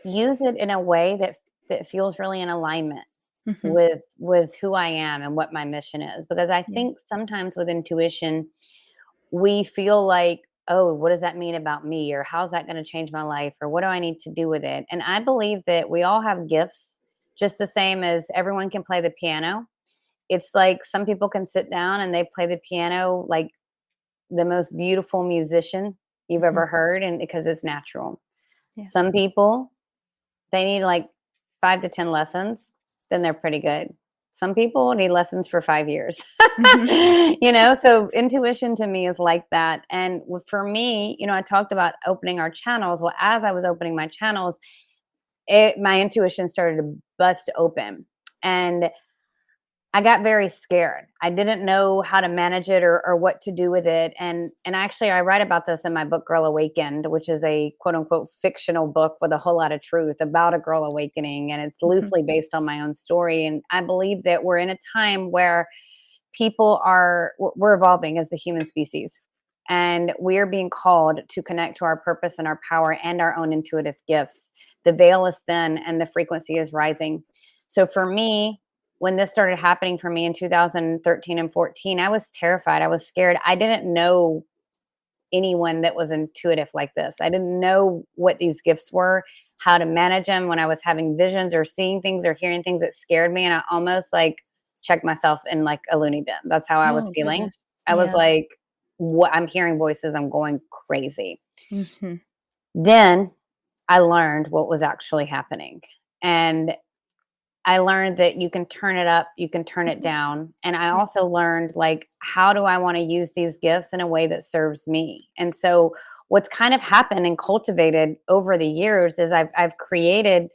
use it in a way that feels really in alignment Mm-hmm. with who I am and what my mission is. Because I Yeah. think sometimes with intuition, we feel like, oh, what does that mean about me? Or how's that going to change my life? Or what do I need to do with it? And I believe that we all have gifts, just the same as everyone can play the piano. It's like some people can sit down and they play the piano like the most beautiful musician you've Mm-hmm. ever heard, and because it's natural. Yeah. Some people, they need like 5 to 10 lessons, then they're pretty good. Some people need lessons for 5 years. Mm-hmm. So intuition to me is like that. And for me, I talked about opening our channels. Well, as I was opening my channels, my intuition started to bust open. And I got very scared. I didn't know how to manage it or what to do with it. And actually I write about this in my book, Girl Awakened, which is a quote unquote fictional book with a whole lot of truth about a girl awakening. And it's Mm-hmm. loosely based on my own story. And I believe that we're in a time where we're evolving as the human species. And we are being called to connect to our purpose and our power and our own intuitive gifts. The veil is thin and the frequency is rising. So for me, when this started happening for me in 2013 and 14, I was terrified. I was scared. I didn't know anyone that was intuitive like this. I didn't know what these gifts were, how to manage them when I was having visions or seeing things or hearing things that scared me. And I almost like checked myself in like a loony bin. That's how I was Oh, feeling. goodness. I was Yeah. like, what? I'm hearing voices. I'm going crazy. Hmm. Then I learned what was actually happening. And I learned that you can turn it up, you can turn it down. And I Yeah. also learned like, how do I want to use these gifts in a way that serves me? And so what's kind of happened and cultivated over the years is I've created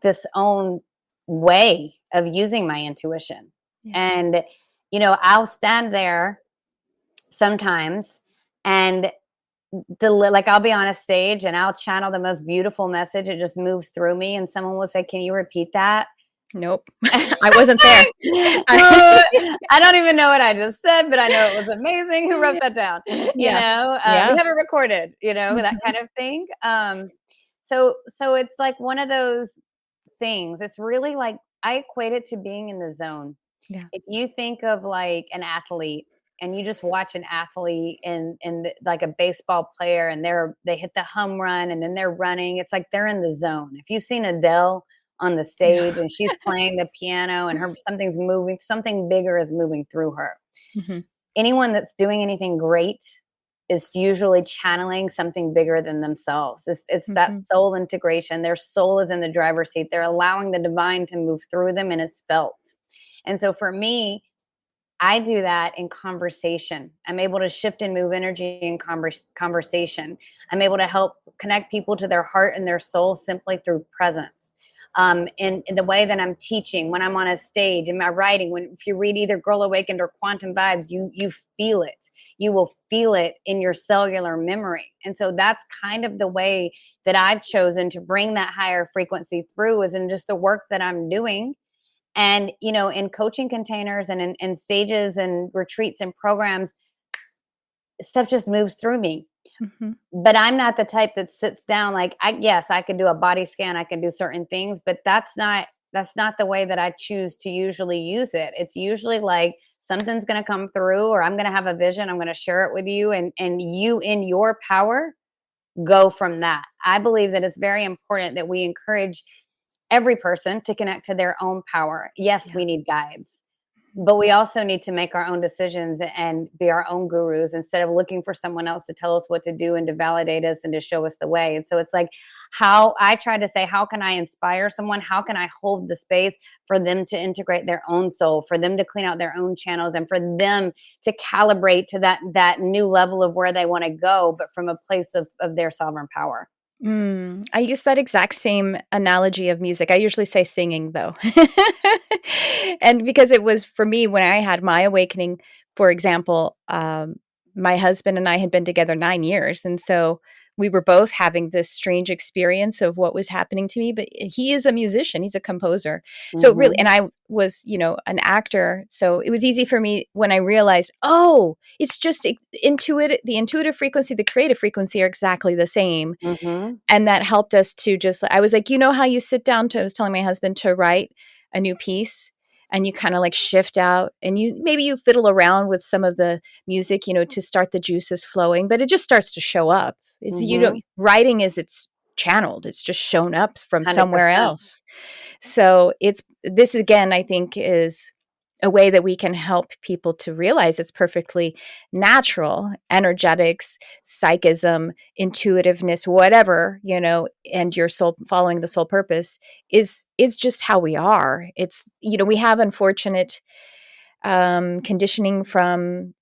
this own way of using my intuition. Yeah. And, I'll stand there sometimes and like I'll be on a stage and I'll channel the most beautiful message. It just moves through me. And someone will say, "Can you repeat that?" Nope. I wasn't there. I don't even know what I just said, but I know it was amazing. Who wrote Yeah. that down? Yeah. We Yeah. have it recorded, that Mhm. kind of thing. So it's like one of those things. It's really like I equate it to being in the zone. Yeah. If you think of like an athlete and you just watch an athlete like a baseball player and they hit the home run and then they're running, it's like they're in the zone. If you've seen Adele on the Yeah. stage and she's playing the piano and something's moving, something bigger is moving through her. Mhm. Anyone that's doing anything great is usually channeling something bigger than themselves. It's that Mhm. soul integration. Their soul is in the driver's seat. They're allowing the divine to move through them and it's felt. And so for me, I do that in conversation. I'm able to shift and move energy in conversation. I'm able to help connect people to their heart and their soul simply through presence. In the way that I'm teaching, when I'm on a stage, in my writing, if you read either Girl Awakened or Quantum Vibes, you feel it. You will feel it in your cellular memory. And so that's kind of the way that I've chosen to bring that higher frequency through, is in just the work that I'm doing. And, in coaching containers and in stages and retreats and programs, stuff just moves through me. Mhm. But I'm not the type that sits down like, yes, I could do a body scan, I can do certain things, but that's not the way that I choose to usually use it. It's usually like something's going to come through, or I'm going to have a vision, I'm going to share it with you, and you in your power go from that. I believe that it's very important that we encourage every person to connect to their own power. Yes, Yeah. we need guides, but we also need to make our own decisions and be our own gurus instead of looking for someone else to tell us what to do and to validate us and to show us the way. And so it's like, how I try to say, how can I inspire someone? How can I hold the space for them to integrate their own soul, for them to clean out their own channels, and for them to calibrate to that new level of where they want to go, but from a place of their sovereign power. I use that exact same analogy of music. I usually say singing, though. And because it was for me when I had my awakening, for example, my husband and I had been together 9 years. And so we were both having this strange experience of what was happening to me. But he is a musician, he's a composer. So really, Mm-hmm. and I was, an actor. So it was easy for me when I realized, oh, it's just intuitive, the intuitive frequency, the creative frequency are exactly the same. Mm-hmm. And that helped us to just, I was like, how you sit down to, I was telling my husband to write a new piece and you kind of like shift out and maybe you fiddle around with some of the music, to start the juices flowing, but it just starts to show up. It's, Mm-hmm. writing is it's channeled. It's just shown up from somewhere 100%. else. So this again, I think is a way that we can help people to realize it's perfectly natural, energetics, psychism, intuitiveness, whatever, and your soul following the soul purpose is just how we are. It's, we have unfortunate conditioning from,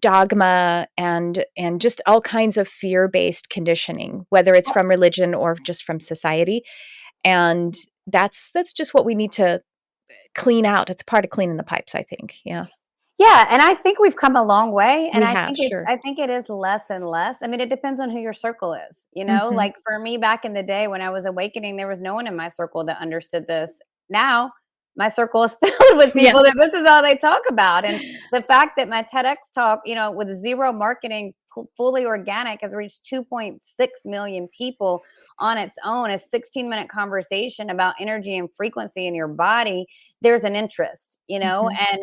dogma and just all kinds of fear-based conditioning, whether it's from religion or just from society. And that's just what we need to clean out. It's part of cleaning the pipes, I think. Yeah. Yeah, and I think we've come a long way, and We I have, think sure. it is less and less. I mean, it depends on who your circle is, Mhm. Like for me back in the day when I was awakening, there was no one in my circle that understood this. Now, my circle is filled with Yeah. people that this is all they talk about. And the fact that my TEDx talk, with zero marketing, fully organic, has reached 2.6 million people on its own, a 16-minute conversation about energy and frequency in your body, there's an interest, and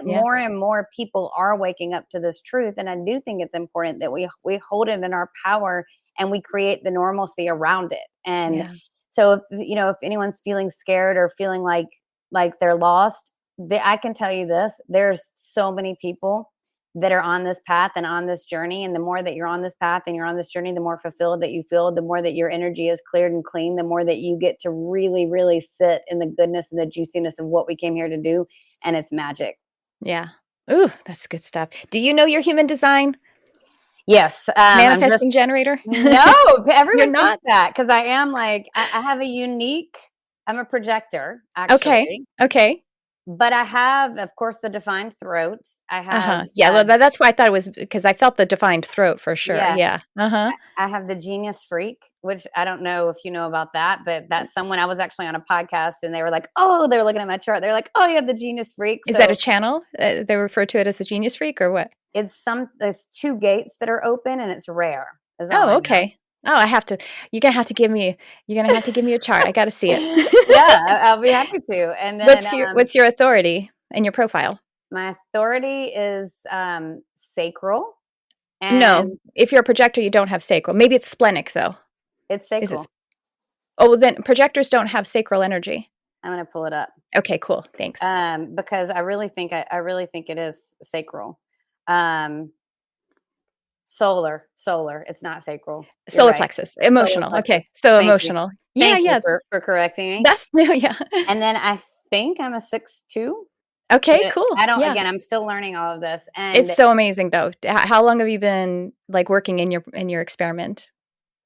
Yeah. more people are waking up to this truth. And I do think it's important that we hold it in our power and we create the normalcy around it. And Yeah. so if anyone's feeling scared or feeling like they're lost, I can tell you this, there's so many people that are on this path and on this journey. And the more that you're on this path and you're on this journey, the more fulfilled that you feel, the more that your energy is cleared and clean, the more that you get to really, really sit in the goodness and the juiciness of what we came here to do. And it's magic. Yeah. Ooh, that's good stuff. Do you know your human design? Yes. I'm just, Manifesting generator? no, You're everyone thinks not? that because I am like, I have a unique, I'm a projector Okay. actually. Okay. But I have, of course, the defined throat. I have, Yeah, well, that's why I thought it was, because I felt the defined throat for sure. yeah, Yeah. I have the genius freak, which I don't know if you know about that, but that's someone, I was actually on a podcast and they were like, oh, they're looking at my chart. They're like, oh, you have the genius freak. Is that a So channel? They refer to it as the genius freak or what? there's two gates that are open and it's rare, is all Oh, I know. okay. Oh, you're gonna have to give me a chart. I got to see it. Yeah, I'll be happy to. And then What's your authority and your profile? my authority is sacral, No, and if you're a projector, you don't have sacral. Maybe it's splenic though. it's Is it? sacral. Oh, well, then projectors don't have sacral energy. I'm going to pull it up. Okay, cool. Thanks. Because I really think it is sacral. Um, solar. It's not sacral. You're Solar right. plexus, Solar emotional. plexus. Okay, so Thank you. emotional. Yeah, Thank you yeah. for correcting me. That's new. Yeah. And then I think I'm a 6'2". Okay, But cool. I don't. Yeah. Again, I'm still learning all of this. And It's so amazing though. How long have you been like working in your experiment?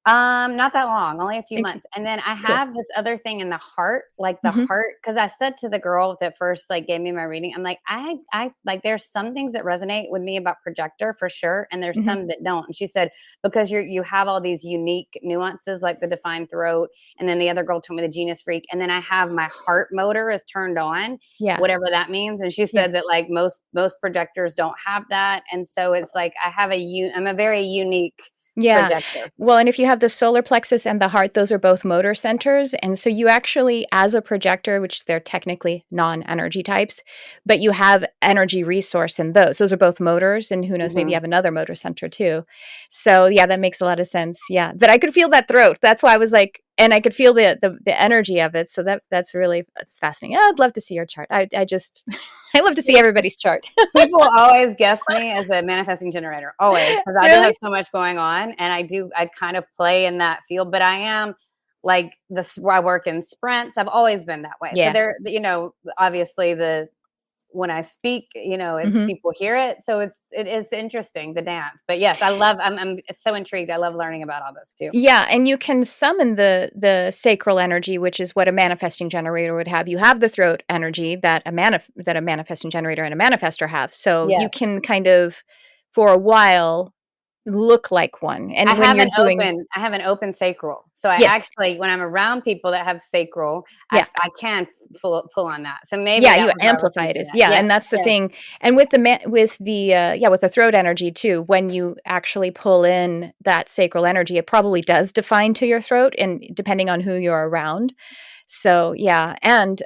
not that long, only a few Okay, months. And then I cool. have this other thing in the heart, like the Hmm. heart, because I said to the girl that first like gave me my reading, I'm like, I like there's some things that resonate with me about projector for sure, and there's Hmm. some that don't. And she said, because you have all these unique nuances, like the defined throat, and then the other girl told me the genius freak, and then I have my heart motor is turned on, Yeah. whatever that means. And she Yeah. said that like most projectors don't have that, and so it's like I'm a very unique Yeah. projector. Well, and if you have the solar plexus and the heart, those are both motor centers. And so you actually, as a projector, which they're technically non-energy types, but you have energy resource in those. Those are both motors. And who knows, maybe you Mhm. have another motor center too. So yeah, that makes a lot of sense. Yeah. But I could feel that throat. That's why I was like, and I could feel the energy of it. So that's really, it's fascinating. Oh, I'd love to see your chart. I just, I love to see everybody's chart. People always guess me as a manifesting generator, always, because I do Really? have so much going on, and I kind of play in that field. But I am like this. Where I work in sprints. I've always been that way. So Yeah. there, obviously when I speak, it's Hmm. people hear it, so it is interesting, the dance. But yes, I'm so intrigued. I love learning about all this too. Yeah, and you can summon the sacral energy, which is what a manifesting generator would have. You have the throat energy that a manifesting generator and a manifestor have. So you Yes. can kind of, for a while, look like one. And when you're doing, I have an open sacral. So I yes, actually, when I'm around people that have sacral, yeah. I can pull on that. So maybe Yeah, that you was why I was amplify it thinking is. that. Yeah, Yes, and that's the yes. thing. And with with the throat energy too, when you actually pull in that sacral energy, it probably does define to your throat, and depending on who you're around. So yeah, and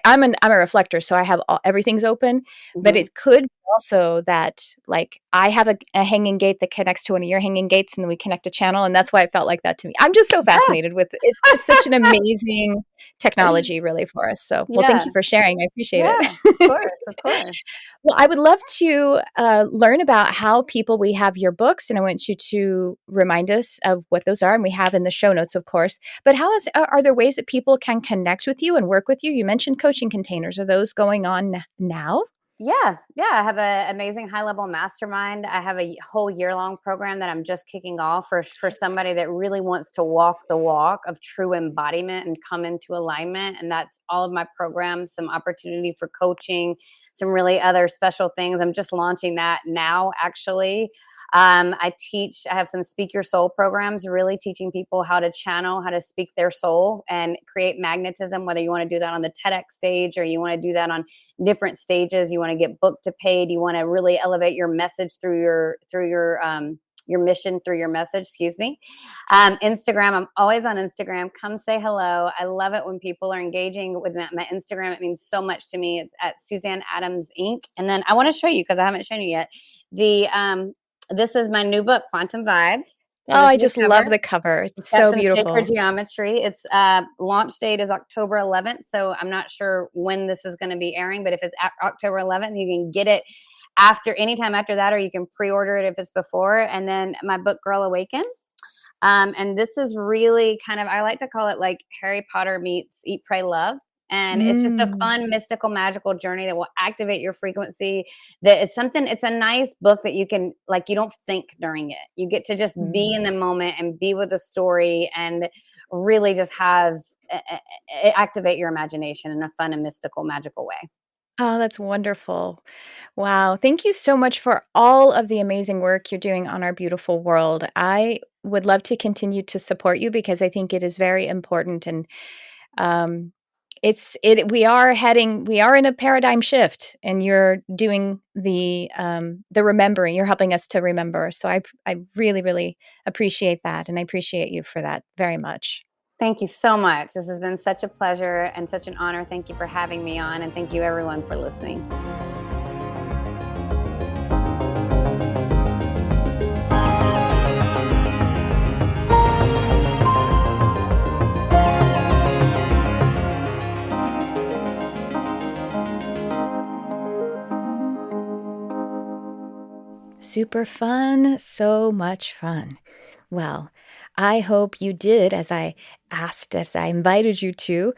I'm a reflector, so I have everything's open, but Mhm. it could be also that like I have a hanging gate that connects to one of your hanging gates, and then we connect a channel, and that's why it felt like that to me. I'm just so fascinated with it. It's just such an amazing technology, really, for us. So, well, thank Yeah. you for sharing. I appreciate Yeah. Of it. course. Of course. Well, I would love to learn about how people, we have your books, and I want you to remind us of what those are, and we have in the show notes, of course. But are there ways that people can connect with you and work with you? You mentioned coaching containers. Are those going on now? Yeah. I have an amazing high level mastermind. I have a whole year long program that I'm just kicking off for somebody that really wants to walk the walk of true embodiment and come into alignment. And that's all of my programs, some opportunity for coaching, some really other special things. I'm just launching that now, actually. I have some Speak Your Soul programs, really teaching people how to channel, how to speak their soul and create magnetism, whether you want to do that on the TEDx stage or you want to do that on different stages. You want to get booked to paid. You want to really elevate your message through your mission through your message. Excuse me. Instagram. I'm always on Instagram. Come say hello. I love it when people are engaging with my Instagram. It means so much to me. It's at Suzanne Adams Inc. And then I want to show you, because I haven't shown you yet, this is my new book, Quantum Vibes. So Oh, this I is the just love cover. the cover. It's It's got so some sacred beautiful. geometry. Its launch date is October 11th. So I'm not sure when this is going to be airing, but if it's October 11th, you can get it anytime after that, or you can pre-order it if it's before. And then my book, Girl Awaken. And this is really kind of, I like to call it like Harry Potter meets Eat, Pray, Love. And it's just a Mm. fun, mystical, magical journey that will activate your frequency. That is something, it's a nice book that you can, like, you don't think during it. You get to just be in Mm. the moment and be with the story and really just activate your imagination in a fun and mystical, magical way. Oh, that's wonderful. Wow. Thank you so much for all of the amazing work you're doing on our beautiful world. I would love to continue to support you because I think it is very important, and um we are in a paradigm shift, and you're doing the remembering. You're helping us to remember. So I really, really appreciate that, and I appreciate you for that very much. Thank you so much. This has been such a pleasure and such an honor. Thank you for having me on, and thank you everyone for listening. Super fun, so much fun. Well, I hope you did as I asked, as I invited you to.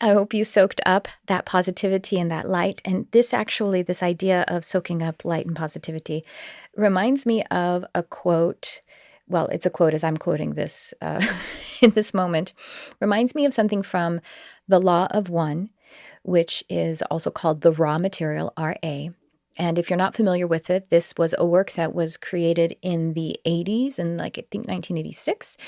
I hope you soaked up that positivity and that light. And this idea of soaking up light and positivity reminds me of a quote. Well, it's a quote as I'm quoting this in this moment. Reminds me of something from The Law of One, which is also called The Raw Material, RA. And if you're not familiar with it, this was a work that was created in the 80s, and like I think 1986,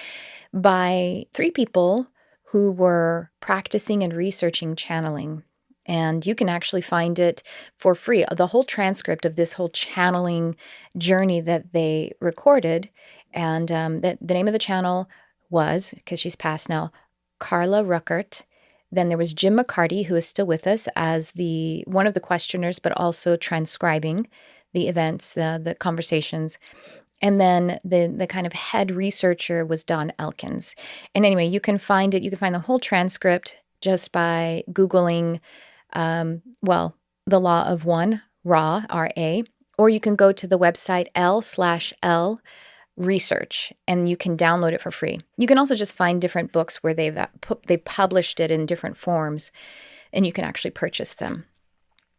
by three people who were practicing and researching channeling. And you can actually find it for free, the whole transcript of this whole channeling journey that they recorded. And the name of the channel was, because she's passed now, Carla Ruckert. Then there was Jim McCarty, who is still with us as the one of the questioners, but also transcribing the events, the conversations. And then the kind of head researcher was Don Elkins. And anyway, you can find it. You can find the whole transcript just by Googling, The Law of One, RA, RA, or you can go to the website L/L research, and you can download it for free. You can also just find different books where they've published it in different forms, and you can actually purchase them.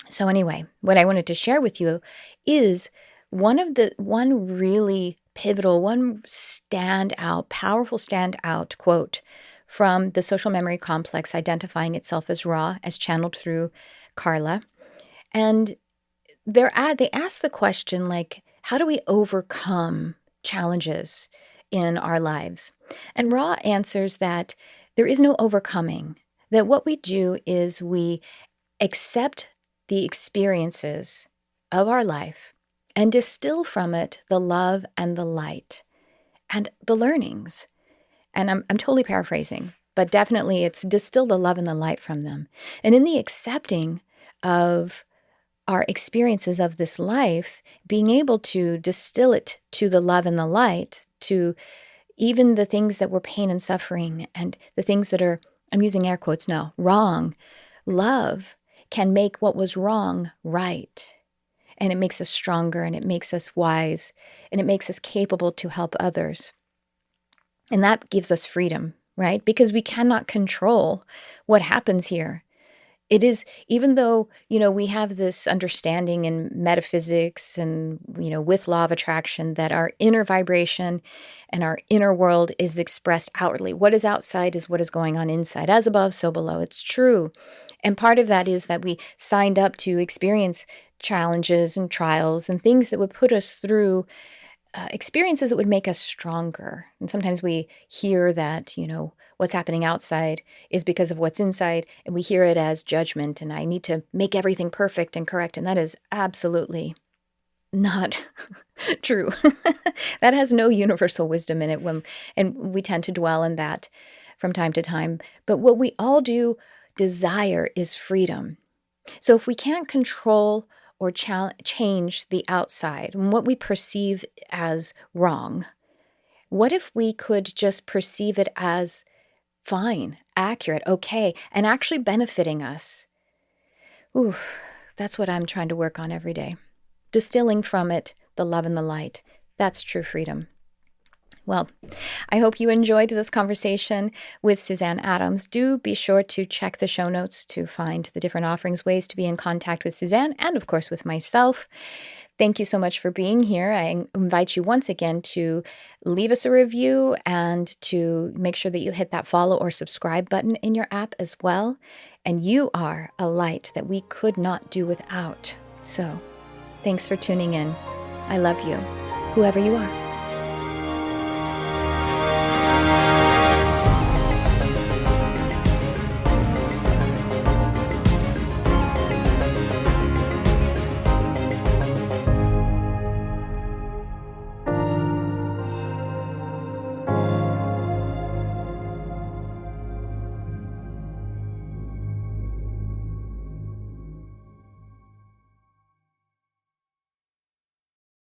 So anyway, what I wanted to share with you is one really pivotal, one standout, powerful standout quote from the social memory complex, identifying itself as raw, as channeled through Carla. And they ask the question, like, how do we overcome challenges in our lives? And Ra answers that there is no overcoming, that what we do is we accept the experiences of our life and distill from it the love and the light and the learnings. And I'm totally paraphrasing, but definitely it's distill the love and the light from them. And in the accepting of our experiences of this life, being able to distill it to the love and the light, to even the things that were pain and suffering and the things that are, I'm using air quotes now, wrong, love can make what was wrong right. And it makes us stronger, and it makes us wise, and it makes us capable to help others. And that gives us freedom, right? Because we cannot control what happens here. It is, even though, we have this understanding in metaphysics and, with law of attraction, that our inner vibration and our inner world is expressed outwardly. What is outside is what is going on inside. As above, so below. It's true. And part of that is that we signed up to experience challenges and trials and things that would put us through experiences that would make us stronger. And sometimes we hear that, what's happening outside is because of what's inside, and we hear it as judgment, and I need to make everything perfect and correct. And that is absolutely not true. That has no universal wisdom in it, and we tend to dwell in that from time to time. But what we all do desire is freedom. So if we can't control or change the outside and what we perceive as wrong, what if we could just perceive it as fine, accurate, okay, and actually benefiting us? Ooh, that's what I'm trying to work on every day. Distilling from it the love and the light. That's true freedom. Well, I hope you enjoyed this conversation with Suzanne Adams. Do be sure to check the show notes to find the different offerings, ways to be in contact with Suzanne, and of course with myself. Thank you so much for being here. I invite you once again to leave us a review and to make sure that you hit that follow or subscribe button in your app as well. And you are a light that we could not do without. So thanks for tuning in. I love you, whoever you are.